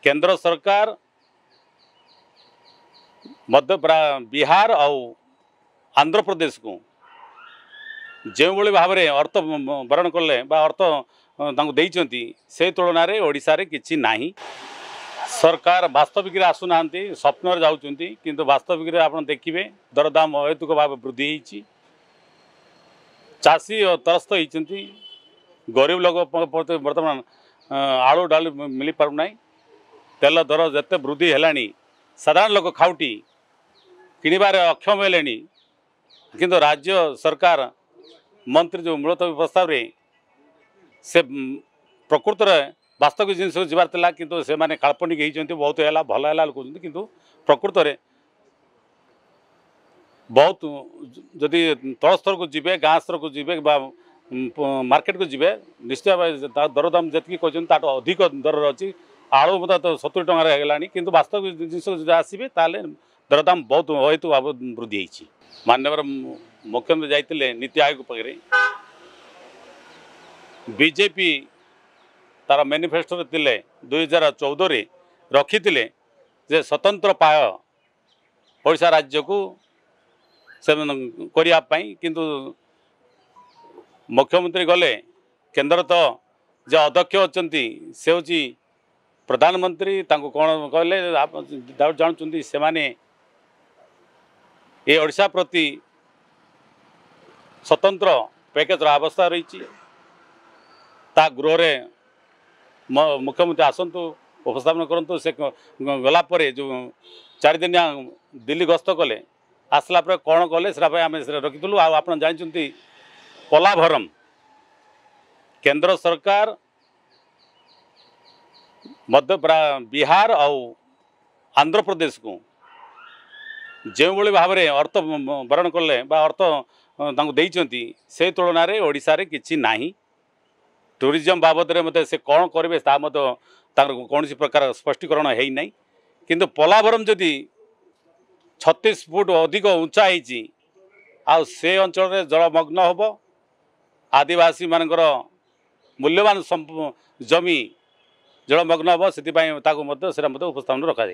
केंद्र सरकार मध्य बिहार और आंध्र प्रदेश को जो भाव में अर्थ बरण कले अर्थ देइचंती से तुलन में ओडिशा रे किछि नाही। सरकार वास्तविक आसुना स्वप्न जाऊँगी किंतु वास्तविक आप देखिए दरदाम अहेतुक भाव वृद्धि होती चाषी त्रस्त होती गरीब लोक बर्तमान आलू डाल मिल पारना तेल दर जिते वृद्धि है साधारण लोक खाउटी किणवार अक्षम है किंतु राज्य सरकार मंत्री जो मुलतवी प्रस्ताव रे से प्रकृत वास्तविक जिन जबार किंतु से माने काल्पनिक होती बहुत है भल है कहते किंतु प्रकृत में बहुत जदि तल स्तर को जीवे गाँ स्तर को जीवे मार्केट को जीवे निश्चय भाव दरदाम जी कहते अधिक दर अच्छी आलू मत तो 70 टंकार है किंतु वास्तविक जिन आसवे ताले दरदाम बहुत अहेतु भाव वृद्धि होती। माननीय मुख्यमंत्री जाते नीति आयोग पाखे बीजेपी तार मैनिफेस्टो थे 2014 रखी जे स्वतंत्र पाय ओडिशा राज्य को करने किंतु मुख्यमंत्री गले केंद्र तो जो अध्यक्ष अच्छा से हूँ प्रधानमंत्री कौन कहले जानते से माने ये ओडिशा प्रति स्वतंत्र पैकेज अवस्था रही गृह मुख्यमंत्री आसतु उपस्थापन करूँ से गलापर जो 4 दिनिया दिल्ली गस्त कले आसला कौन कले आम रखीलु आप जानते पोलाभरम केंद्र सरकार मध्य बिहार और आंध्र प्रदेश को जो भाव में अर्थ बरण कले अर्थ देइचंती से तुलन में ओडिशा रे किछि नाही। टूरिज्म बाबद में मत से कौन करेंगे कौन प्रकार स्पष्टीकरण है नहीं किंतु पोलाभरम जदि 36 फुट अधिक उंचा हो से अंचल जलमग्न हम आदिवासी मानकर मूल्यवान जमी जलमग्न हम से उपस्थापन रखा।